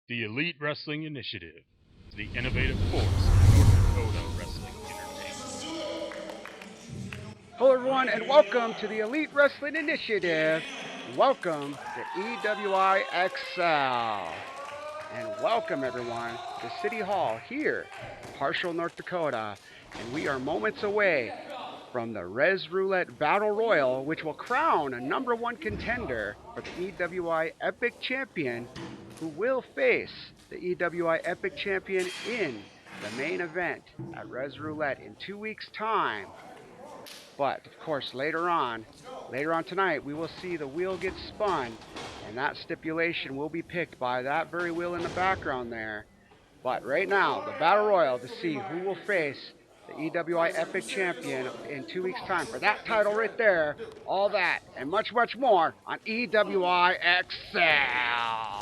The Elite Wrestling Initiative, the innovative force in North Dakota wrestling entertainment. Hello everyone and welcome to the Elite Wrestling Initiative. Welcome to EWI XCL. And welcome everyone to City Hall here, Parshall, North Dakota. And we are moments away from the Rez Roulette Battle Royal, which will crown a #1 contender for the EWI Epic Champion, who will face the EWI Epic Champion in the main event at Rez Roulette in 2 weeks' time. But of course, later on tonight, we will see the wheel get spun, and that stipulation will be picked by that very wheel in the background there. But right now, the Battle Royal to see who will face the EWI Epic Champion in 2 weeks' time for that title right there. All that and much, much more on EWI XCL.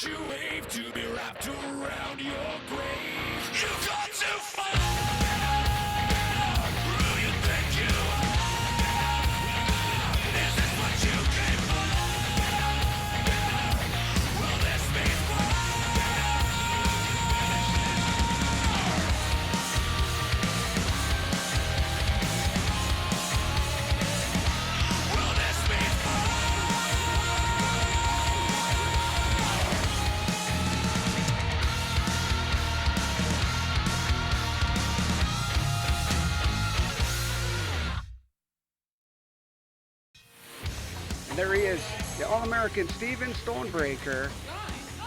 You wave to be wrapped around your grave. You got to find who you think you are. Is this what you came for? Will this be Will this be And there he is, the All-American Steven Stonebreaker.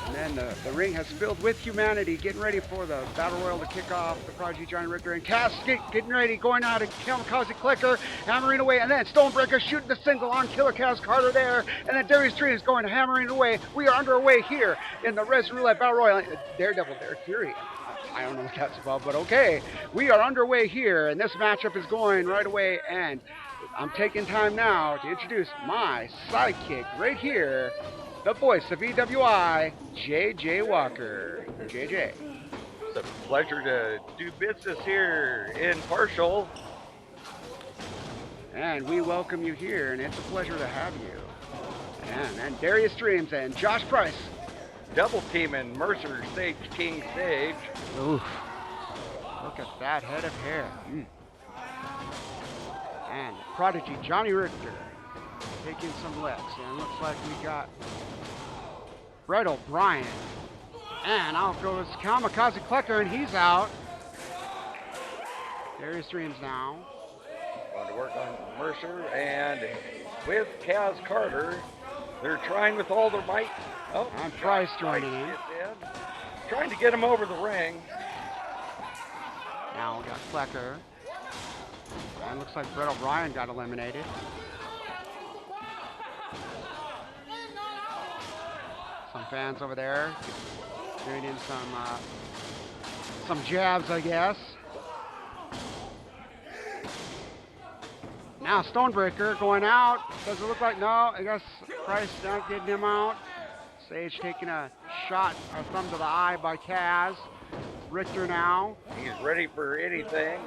And then the ring has filled with humanity, getting ready for the Battle Royal to kick off. The Prodigy Giant Richter and Cass getting ready, going out at Kamikazi Klecker, hammering away, and then Stonebreaker shooting the single on Killer Cass Carter there, and then Derrik Fury is going hammering away. We are underway here in the Rez Roulette Battle Royal. Daredevl, Derrik Fury. I don't know what that's about, but okay. We are underway here, and this matchup is going right away, and I'm taking time now to introduce my sidekick right here, the voice of EWI, JJ Walker. JJ. It's a pleasure to do business here in Parshall. And we welcome you here, and it's a pleasure to have you. And Darius Dreams and Josh Price. Double teaming Mercer Sage King Sage. Oof. Look at that head of hair. And Prodigy Johnny Richter taking some licks. And it looks like we got Bret O'Brian. And out goes Kamikazi Klecker, and he's out. Darius Dreams now. Going to work on Mercer, and with Cass Carter, they're trying with all their might. Oh, and Price joining in. Trying to get him over the ring. Now we got Klecker. And looks like Bret O'Brian got eliminated. Some fans over there doing in some jabs, I guess. Now Stonebreaker going out. Does it look like? No, I guess Price not getting him out. Sage taking a shot, a thumb to the eye by Kaz. Richter now. He's ready for anything.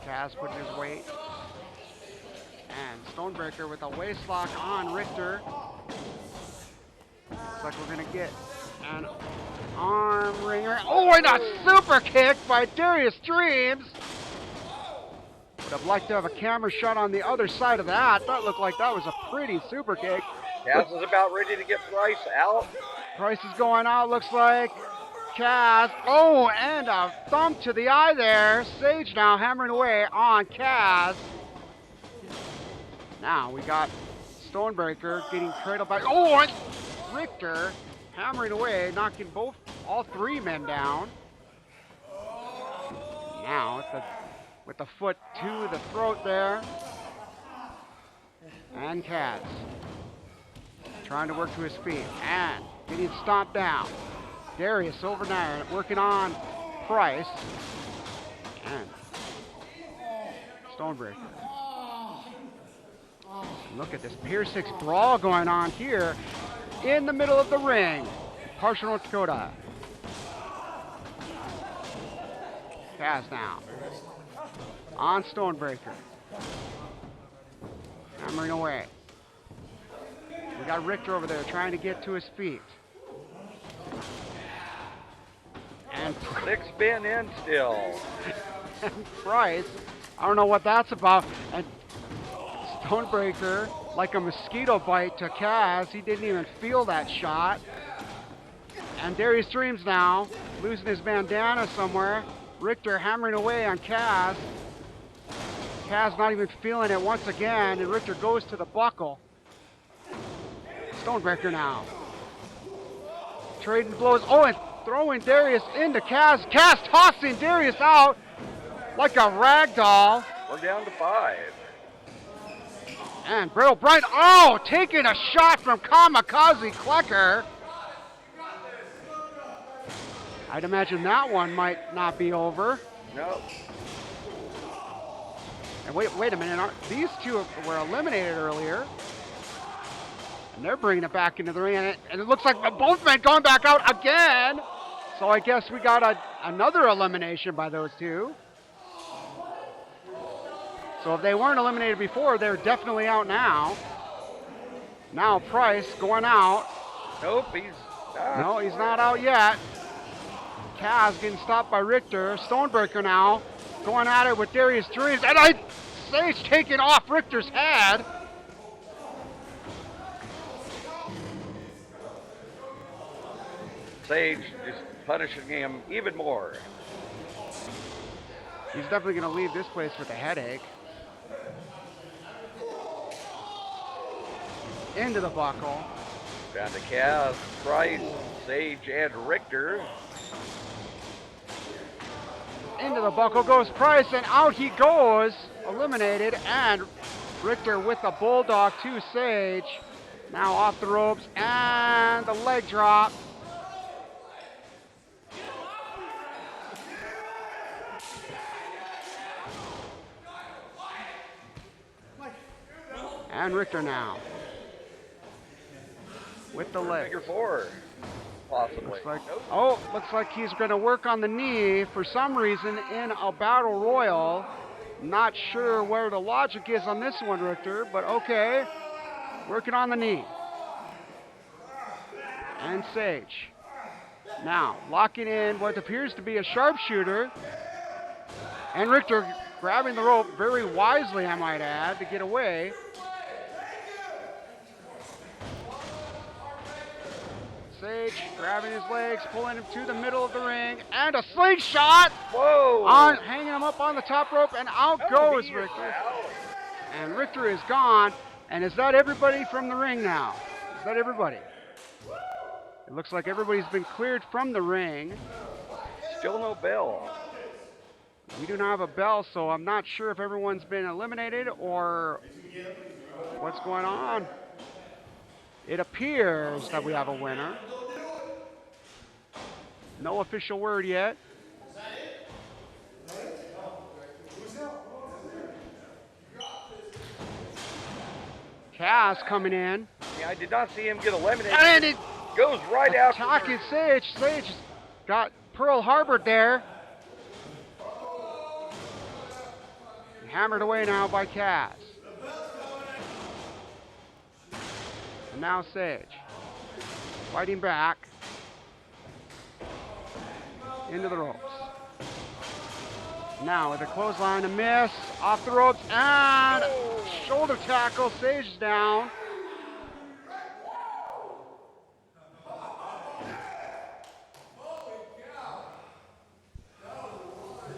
Kaz putting his weight. And Stonebreaker with a waistlock on Richter. Looks like we're going to get an arm wringer. Oh, and a super kick by Darius Dreams. Would have liked to have a camera shot on the other side of that. That looked like that was a pretty super kick. Kaz is about ready to get Price out. Price is going out, looks like. Kaz. Oh, and a thumb to the eye there. Sage now hammering away on Kaz. Now we got Stonebreaker getting cradled by, oh, and Richter hammering away, knocking all three men down. Now with the foot to the throat there. And Kaz trying to work to his feet and getting stomped down. Darius over there working on Price and Stonebreaker. Look at this Pier 6 brawl going on here in the middle of the ring. Partial North Dakota. Kaz now on Stonebreaker. Hammering away. We got Richter over there trying to get to his feet. And Six spin in still. and Price, I don't know what that's about. And Stonebreaker, like a mosquito bite to Kaz, he didn't even feel that shot. And Darius Dreams now, losing his bandana somewhere. Richter hammering away on Kaz. Kaz not even feeling it once again, and Richter goes to the buckle. Stonebreaker now. Trading blows. Oh, and throwing Darius into Kaz. Kaz tossing Darius out like a rag doll. We're down to 5. And Bret O'Brian, oh, taking a shot from Kamikazi Klecker. I'd imagine that one might not be over. No. And wait a minute, these two were eliminated earlier. And they're bringing it back into the ring, and it looks like both men going back out again. So I guess we got another elimination by those two. So if they weren't eliminated before, they're definitely out now. Now Price going out. Nope, he's not. No, he's not out yet. Kaz getting stopped by Richter. Stonebreaker now going at it with Darius Dreams. And Sage taking off Richter's head. Sage just punishing him even more. He's definitely going to leave this place with a headache. Into the buckle. Down to Kaz, Price, Sage, and Richter. Into the buckle goes Price, and out he goes. Eliminated, and Richter with the bulldog to Sage. Now off the ropes, and the leg drop. And Richter now with the leg. Figure 4, possibly. Looks like, Nope. oh, looks like he's going to work on the knee for some reason in a battle royal. Not sure where the logic is on this one, Richter, but okay. Working on the knee. And Sage. Now, locking in what appears to be a sharpshooter. And Richter grabbing the rope very wisely, I might add, to get away. Sage grabbing his legs, pulling him to the middle of the ring, and a slingshot! Whoa! Hanging him up on the top rope, and out Oh, goes he is Richter. out. And Richter is gone. And is that everybody from the ring now? Is that everybody? It looks like everybody's been cleared from the ring. Still no bell. We do not have a bell, so I'm not sure if everyone's been eliminated or what's going on. It appears that we have a winner. No official word yet. Kaz coming in. Yeah, I did not see him get eliminated. And it Goes right after. attacking Sage. Sage got Pearl Harbored there. Hammered away now by Kaz. And now Sage. Fighting back. Into the ropes. Now with a clothesline, a miss. Off the ropes and shoulder tackle. Sage is down.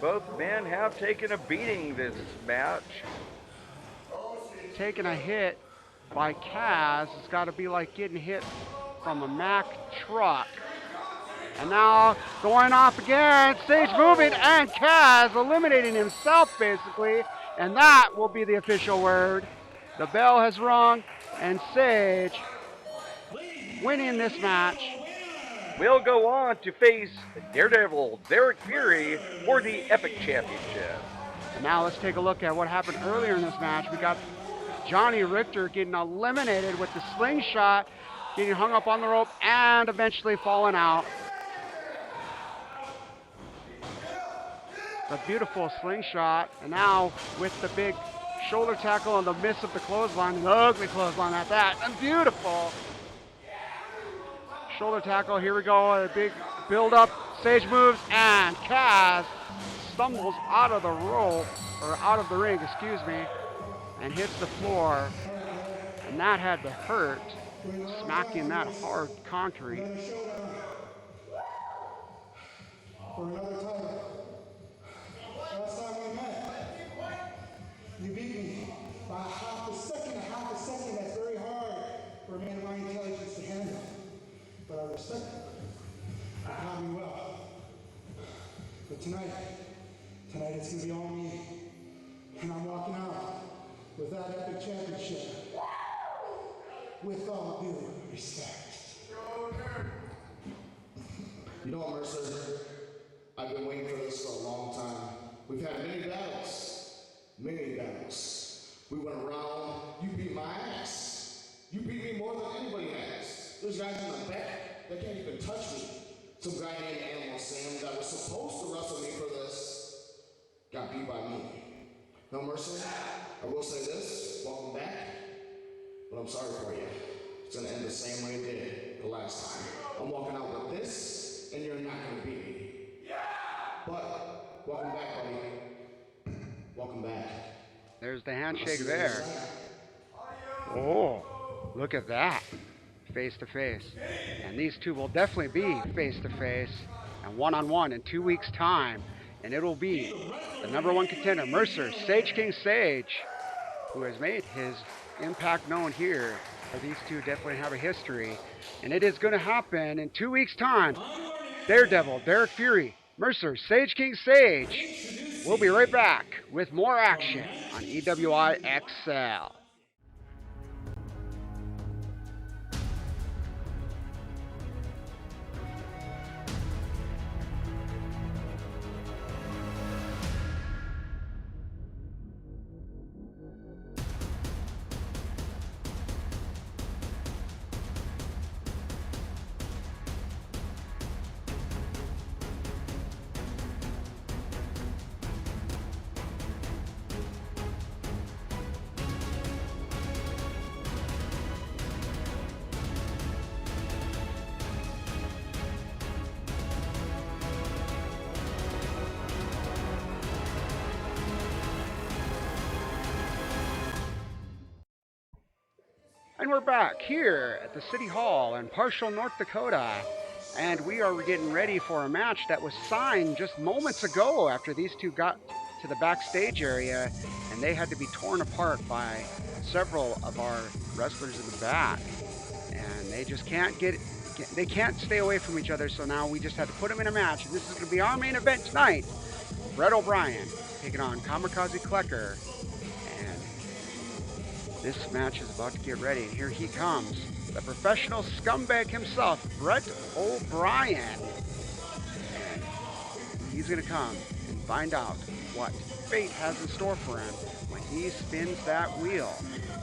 Both men have taken a beating this match. Taking a hit. by Kaz. It's got to be like getting hit from a Mack truck. And now going off again, Sage moving, and Kaz eliminating himself basically. And that will be the official word. The bell has rung, and Sage winning this match. Will go on to face Daredevil Derrik Fury for the Epic Championship. And now let's take a look at what happened earlier in this match. We got Johnny Richter getting eliminated with the slingshot, getting hung up on the rope, and eventually falling out. A beautiful slingshot, and now with the big shoulder tackle and the miss of the clothesline, the ugly clothesline at that, and beautiful shoulder tackle. Here we go, a big build up, Sage moves, and Kaz stumbles out of the rope, or out of the ring, excuse me, and hits the floor, and that had to hurt, smacking that hard concrete. Last time we met, you beat me by half a second. That's very hard for a man of my intelligence to handle. But I respect it. You taught me well. But tonight it's going to be all me. And I'm walking out with that Epic Championship. With all due respect. You know what, Mercer? I've been waiting for this for a long time. We've had many battles. We went around, you beat my ass. You beat me more than anybody has. There's guys in the back that can't even touch me. Some guy named Animal Sam that was supposed to wrestle me for this got beat by me. Now, Mercer, I will say this, welcome back, but I'm sorry for you. It's gonna end the same way it did the last time. I'm walking out with this, and you're not gonna beat me. But, welcome back, buddy. Welcome back. There's the handshake there. Oh, look at that. Face to face. And these two will definitely be face to face and one-on-one in 2 weeks' time. And it'll be the #1 contender, Mercer, Sage King Sage, who has made his impact known here. But these two definitely have a history. And it is going to happen in 2 weeks' time. Daredevil, Derrik Fury, Mercer, Sage King Sage. We'll be right back with more action on EWI XCL. And we're back here at the City Hall in Parshall, North Dakota. And we are getting ready for a match that was signed just moments ago after these two got to the backstage area. And they had to be torn apart by several of our wrestlers in the back. And they just can't they can't stay away from each other. So now we just had to put them in a match. And this is going to be our main event tonight. Bret O'Brian taking on Kamikazi Klecker. This match is about to get ready, and here he comes, the professional scumbag himself, Bret O'Brian. And he's going to come and find out what fate has in store for him when he spins that wheel.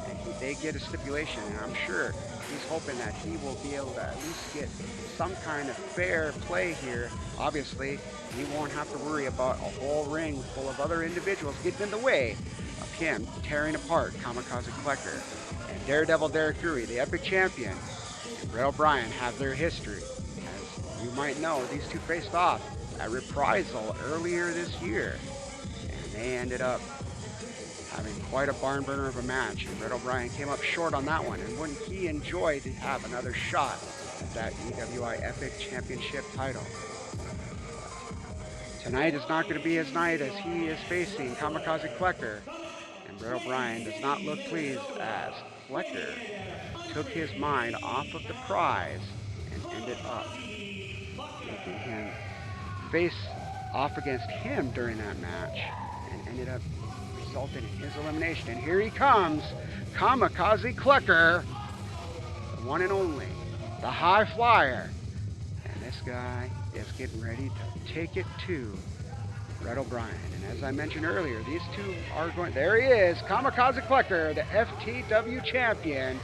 And they get a stipulation, and I'm sure he's hoping that he will be able to at least get some kind of fair play here. Obviously, he won't have to worry about a whole ring full of other individuals getting in the way of him tearing apart Kamikazi Klecker. And Daredevil Derrik Fury, the Epic Champion, and Bret O'Brian have their history. As you might know, these two faced off at Reprisal earlier this year, and they ended up having quite a barn burner of a match, and Bret O'Brian came up short on that one. And wouldn't he enjoy to have another shot at that EWI Epic Championship title? Tonight is not going to be his night as he is facing Kamikazi Klecker. And Bret O'Brian does not look pleased as Klecker took his mind off of the prize and ended up making him face off against him during that match and ended up resulting in his elimination. And here he comes, Kamikazi Klecker, the one and only, the high flyer. And this guy is getting ready to take it to Bret O'Brian. And as I mentioned earlier, these two are going, there he is, Kamikazi Klecker, the FTW Champion.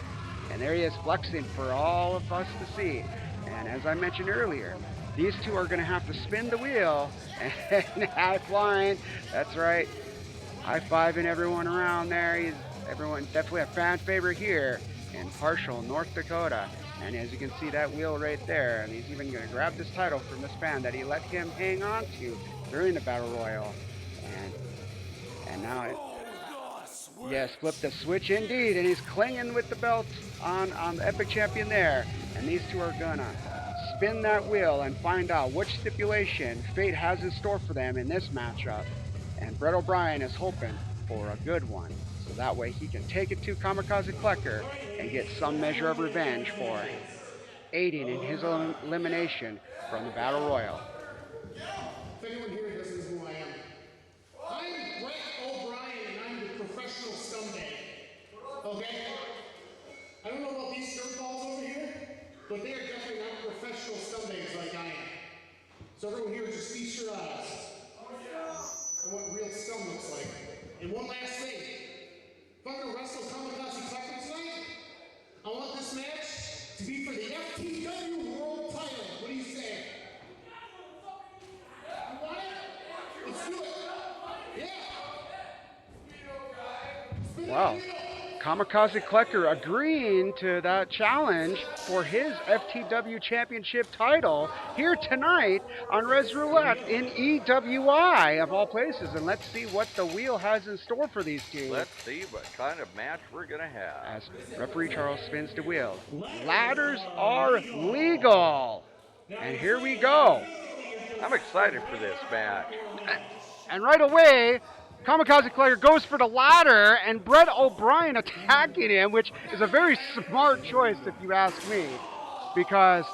And there he is flexing for all of us to see. And as I mentioned earlier, these two are going to have to spin the wheel and high flying. That's right. High-fiving everyone around there. He's everyone definitely a fan favorite here in Partial, North Dakota. And as you can see that wheel right there, and he's even going to grab this title from this fan that he let him hang on to during the Battle Royal. And now yes, flip the switch indeed, and he's clinging with the belt on the Epic Champion there. And these two are gonna spin that wheel and find out which stipulation fate has in store for them in this matchup. And Bret O'Brian is hoping for a good one, so that way he can take it to Kamikazi Klecker and get some measure of revenge for aiding in his elimination from the Battle Royal. If anyone here doesn't know who I am, I'm Bret O'Brian and I'm the professional scumbag. Okay? I don't know about these dirtballs over here, but they are definitely not professional scumbags like I am. So everyone here, just feast your eyes on what real scum looks like. And one last thing. If I'm going to wrestle Kamikazi Klecker tonight, I want this match to be for the FTW World Title. What do you say? You want it? Let's do it. Yeah. Wow. Kamikazi Klecker agreeing to that challenge for his FTW Championship title here tonight on Rez Roulette in EWI of all places. And let's see what the wheel has in store for these two. Let's see what kind of match we're going to have. As referee Charles spins the wheel. Ladders are legal. And here we go. I'm excited for this match. And right away, Kamikazi Klecker goes for the ladder, and Bret O'Brian attacking him, which is a very smart choice if you ask me. Because,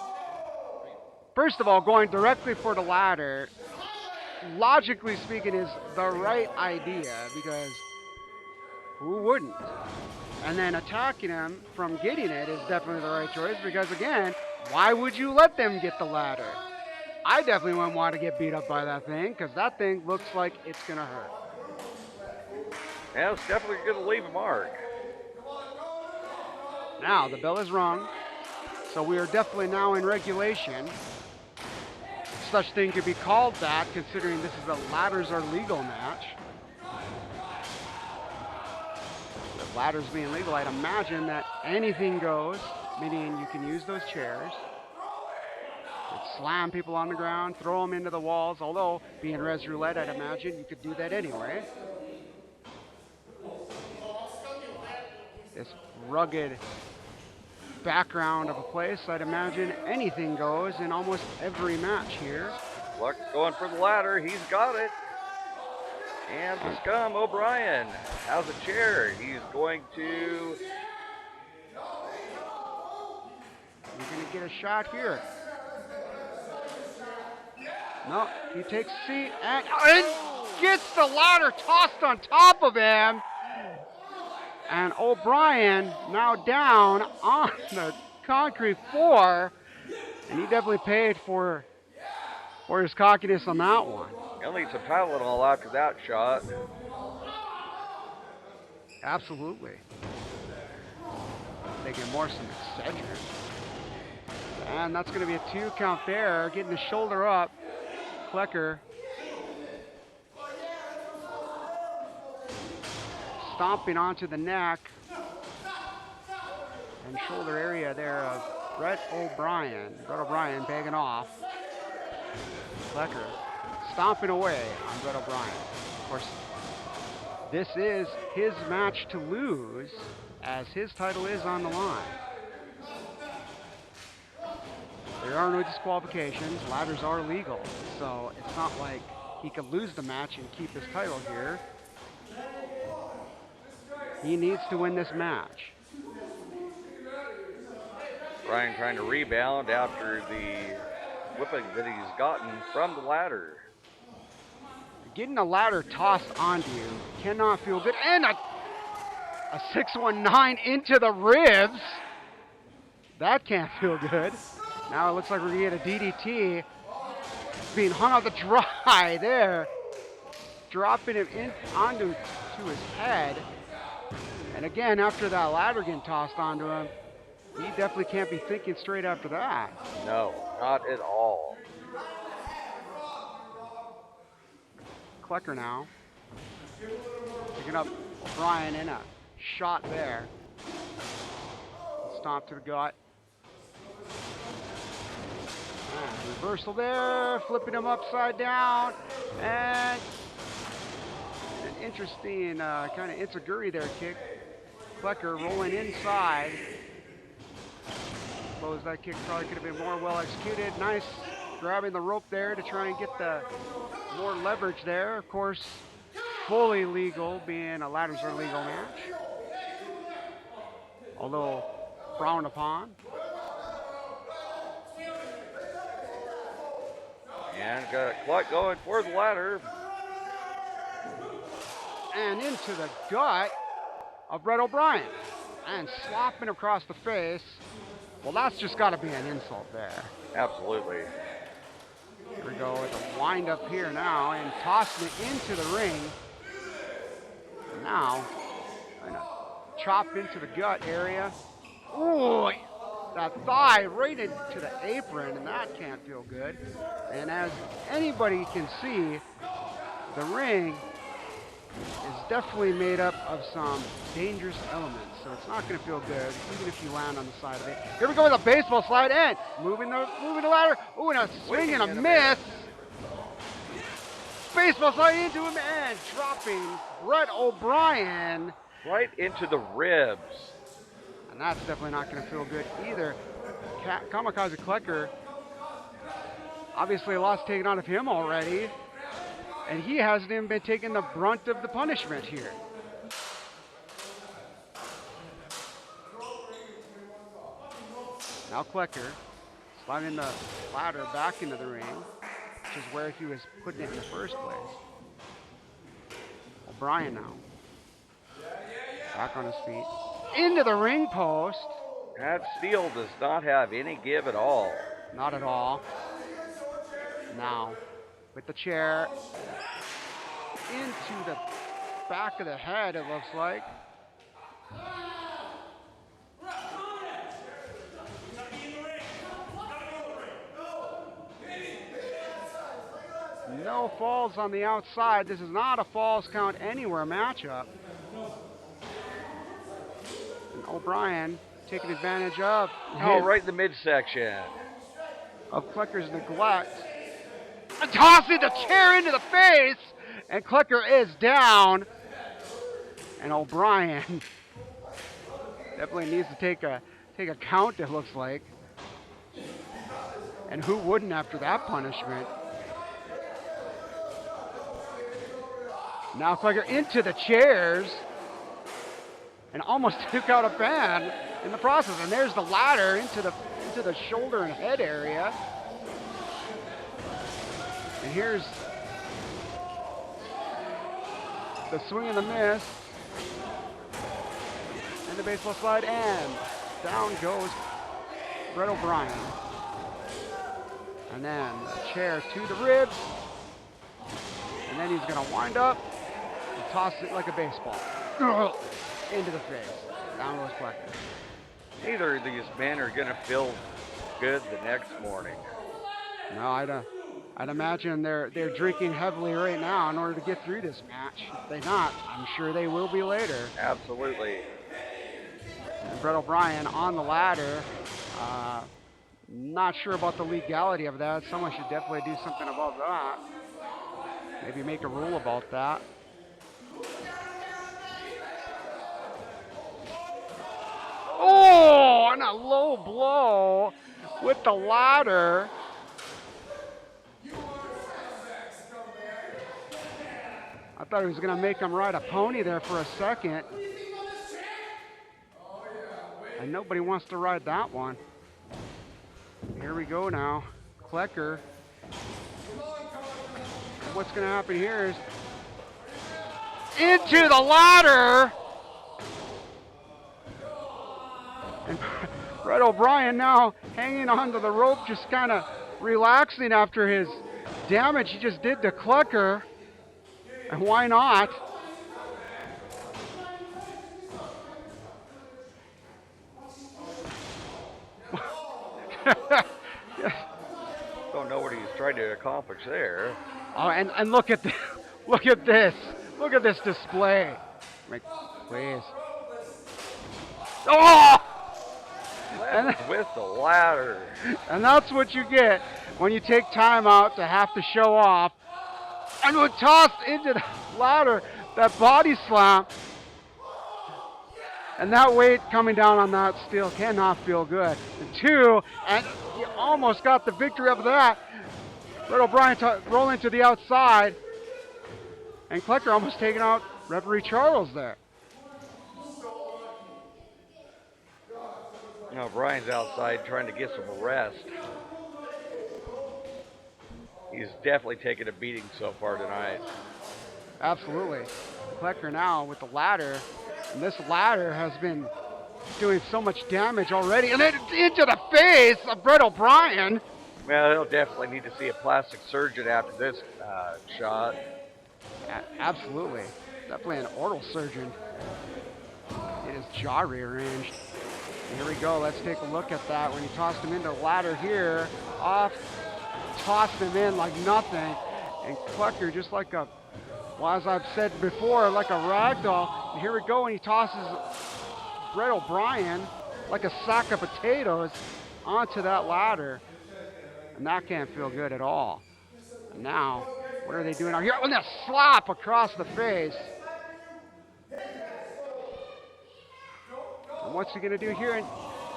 first of all, going directly for the ladder, logically speaking, is the right idea, because who wouldn't? And then attacking him from getting it is definitely the right choice, because again, why would you let them get the ladder? I definitely wouldn't want to get beat up by that thing, because that thing looks like it's going to hurt. Yeah, it's definitely going to leave a mark. Now, the bell is rung, so we are definitely now in regulation. Such thing could be called that, considering this is a ladders are legal match. With ladders being legal, I'd imagine that anything goes, meaning you can use those chairs. You could slam people on the ground, throw them into the walls, although, being Rez Roulette, I'd imagine you could do that anyway. This rugged background of a place, I'd imagine anything goes in almost every match here. Luck going for the ladder. He's got it. And the Scum O'Brian has a chair. He's going to... He's going to get a shot here. No, he takes a seat and gets the ladder tossed on top of him. And O'Brian now down on the concrete floor, and he definitely paid for his cockiness on that one. He'll need some Tylenol after that shot. Absolutely. Taking more some Excedrin. And that's going to be a 2 count there, getting the shoulder up. Klecker stomping onto the neck and shoulder area there of Bret O'Brian. Bret O'Brian begging off. Klecker stomping away on Bret O'Brian. Of course, this is his match to lose, as his title is on the line. There are no disqualifications. Ladders are legal, so it's not like he could lose the match and keep his title here. He needs to win this match. Brian trying to rebound after the whipping that he's gotten from the ladder. Getting a ladder tossed onto you cannot feel good. And a 619 into the ribs. That can't feel good. Now it looks like we're going to get a DDT. Being hung on the dry there. Dropping him in onto his head. And again, after that ladder getting tossed onto him, he definitely can't be thinking straight after that. No, not at all. Klecker now. Picking up O'Brian in a shot there. Stomp to the gut. And reversal there, flipping him upside down. And an interesting kind of enziguri there kick. Klecker rolling inside. Suppose that kick probably could have been more well executed. Nice grabbing the rope there to try and get the more leverage there. Of course, fully legal, being a ladders are legal match. Although frowned upon. And got a Cluck going for the ladder. And into the gut of Bret O'Brian. And slopping across the face. Well, that's just got to be an insult there. Absolutely. Here we go with a wind up here now and tossing it into the ring. And now, kind of chop into the gut area. Ooh, that thigh right into the apron, and that can't feel good. And as anybody can see, the ring is definitely made up of some dangerous elements. So it's not going to feel good, even if you land on the side of it. Here we go with a baseball slide and moving the ladder. Ooh, and a swing and a miss. Baseball slide into him and dropping Bret O'Brian. Right into the ribs. And that's definitely not going to feel good either. Kamikazi Klecker, obviously a lot's taken out of him already. And he hasn't even been taking the brunt of the punishment here. Now Klecker sliding the ladder back into the ring, which is where he was putting it in the first place. O'Brian now. Back on his feet. Into the ring post. That steel does not have any give at all. Not at all. Now, with the chair into the back of the head, it looks like. No falls on the outside. This is not a falls count anywhere matchup. And O'Brian taking advantage of right in the midsection. Of Klecker's neglect. And tossing the chair into the face. And Klecker is down. And O'Brian definitely needs to take a count, it looks like. And who wouldn't after that punishment? Now Klecker into the chairs and almost took out a fan in the process. And there's the ladder into the shoulder and head area. And here's the swing and the miss. And the baseball slide, and down goes Bret O'Brian. And then the chair to the ribs. And then he's going to wind up and toss it like a baseball. Into the face. Down goes Klecker. Neither of these men are going to feel good the next morning. No, I'd imagine they're drinking heavily right now in order to get through this match. If they're not, I'm sure they will be later. Absolutely. And Bret O'Brian on the ladder. Not sure about the legality of that. Someone should definitely do something about that. Maybe make a rule about that. Oh, and a low blow with the ladder. I thought he was going to make him ride a pony there for a second. And nobody wants to ride that one. Here we go now. Klecker. What's going to happen here is into the ladder. And Bret O'Brian now hanging onto the rope, just kind of relaxing after his damage he just did to Klecker. And why not? Don't know what he's trying to accomplish there. Oh, and look at this. Look at this. Look at this display. Please. Oh! And with the ladder. And that's what you get when you take time out to have to show off. And when tossed into the ladder, that body slam. And that weight coming down on that steel cannot feel good. And two, and you almost got the victory of that. Bret O'Brian rolling to the outside. And Klecker almost taking out referee Charles there. Now Brian's outside trying to get some rest. He's definitely taken a beating so far tonight. Absolutely. Klecker now with the ladder. And this ladder has been doing so much damage already. And then into the face of Bret O'Brian. Well, he'll definitely need to see a plastic surgeon after this shot. Absolutely. Definitely an oral surgeon. Get his jaw rearranged. Here we go. Let's take a look at that. When he tossed him into the ladder here, off, tossed him in like nothing. And Klecker just like a, well, as I've said before, like a rag doll. And here we go, and he tosses Bret O'Brian like a sack of potatoes onto that ladder. And that can't feel good at all. And now, what are they doing out here? Oh, and a slap across the face. And what's he going to do here? And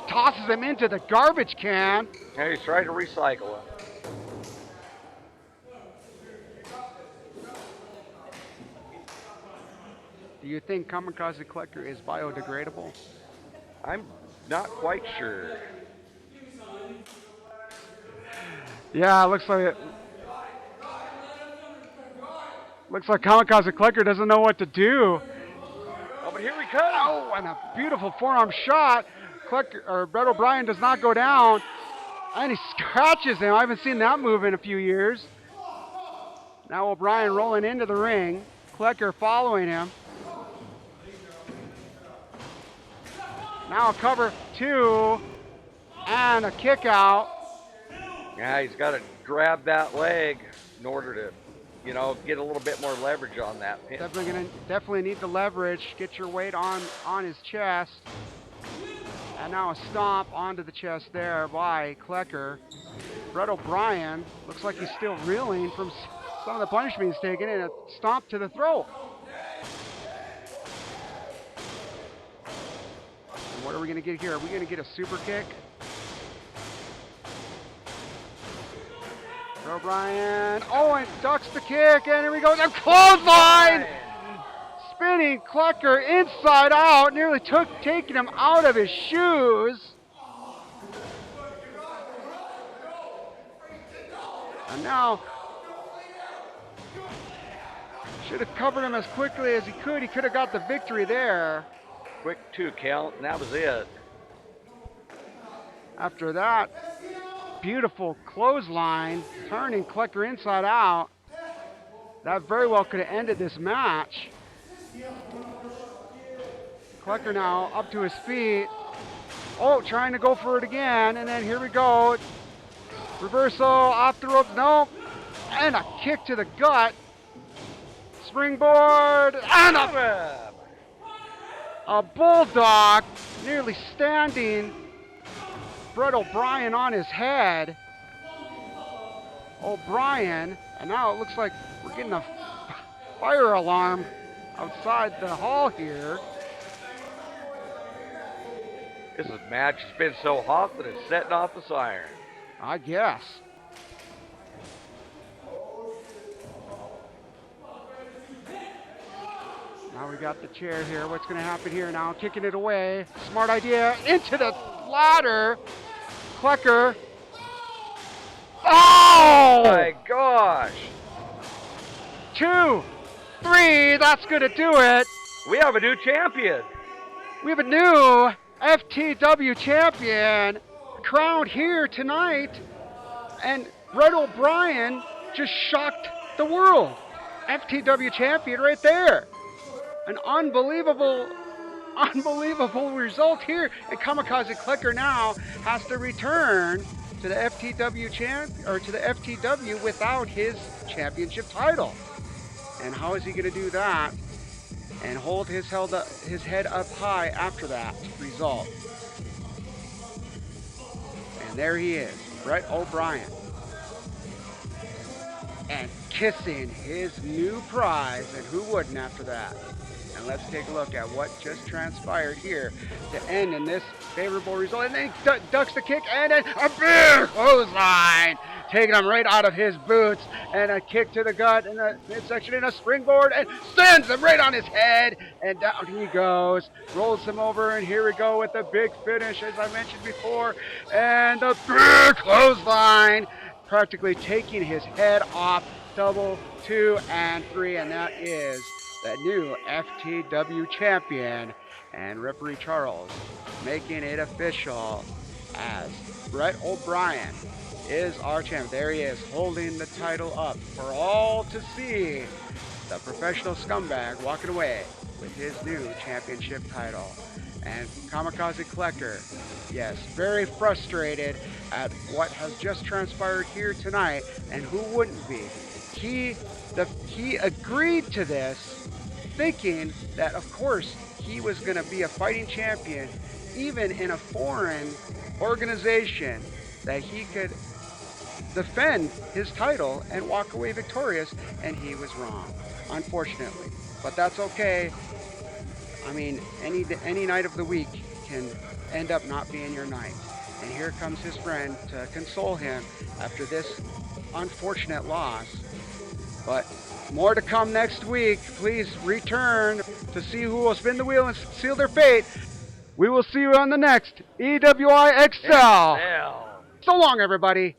tosses him into the garbage can. Yeah, he's trying to recycle it. Do you think Kamikazi Klecker is biodegradable? I'm not quite sure. Yeah, looks like Kamikazi Klecker doesn't know what to do. Oh, but here he comes. Oh, and a beautiful forearm shot. Bret O'Brian does not go down, and he scratches him. I haven't seen that move in a few years. Now O'Brian rolling into the ring. Klecker following him. Now a cover two, and a kick out. Yeah, he's got to grab that leg in order to, you know, get a little bit more leverage on that pin. Definitely need the leverage. Get your weight on his chest. And now a stomp onto the chest there by Klecker. Bret O'Brian looks like he's still reeling from some of the punishment he's taken, and a stomp to the throat. And what are we going to get here? Are we going to get a super kick? O'Brian, oh, and ducks the kick, and here we go, the clothesline! Spinning Klecker inside out, nearly taking him out of his shoes. And now, should have covered him as quickly as he could. He could have got the victory there. Quick 2 count, and that was it. After that, beautiful clothesline, turning Klecker inside out. That very well could have ended this match. Klecker now up to his feet. Oh, trying to go for it again, and then here we go. Reversal, off the rope, nope. And a kick to the gut. Springboard, and a bulldog, nearly standing Bret O'Brian on his head. O'Brian, and now it looks like we're getting a fire alarm outside the hall here. This match has been so hot that it's setting off the siren. I guess. Now we got the chair here. What's going to happen here now? Kicking it away. Smart idea. Into the ladder. Klecker Oh! My gosh. 2, 3, that's going to do it. We have a new champion. We have a new FTW champion crowned here tonight. And Bret O'Brian just shocked the world. FTW champion right there. An unbelievable result here. And Kamikazi Klecker now has to return to the FTW without his championship title. And how is he going to do that and hold his head up high after that result? And there he is, Bret O'Brian, and kissing his new prize, and who wouldn't after that? And let's take a look at what just transpired here to end in this favorable result. And then he ducks the kick, and then a big clothesline, taking him right out of his boots, and a kick to the gut in the midsection, and a springboard, and sends him right on his head, and down he goes, rolls him over, and here we go with the big finish, as I mentioned before, and the big clothesline, practically taking his head off. Double, 2, and 3, and that is the new FTW champion, and referee Charles making it official as Bret O'Brian is our champion. There he is, holding the title up for all to see. The professional scumbag walking away with his new championship title. And Kamikazi Klecker, yes, very frustrated at what has just transpired here tonight, and who wouldn't be? He agreed to this thinking that, of course, he was going to be a fighting champion, even in a foreign organization, that he could defend his title and walk away victorious, and he was wrong, unfortunately. But that's okay. I mean, any night of the week can end up not being your night. And here comes his friend to console him after this unfortunate loss. But more to come next week. Please return to see who will spin the wheel and seal their fate. We will see you on the next EWI XCL. So long, everybody.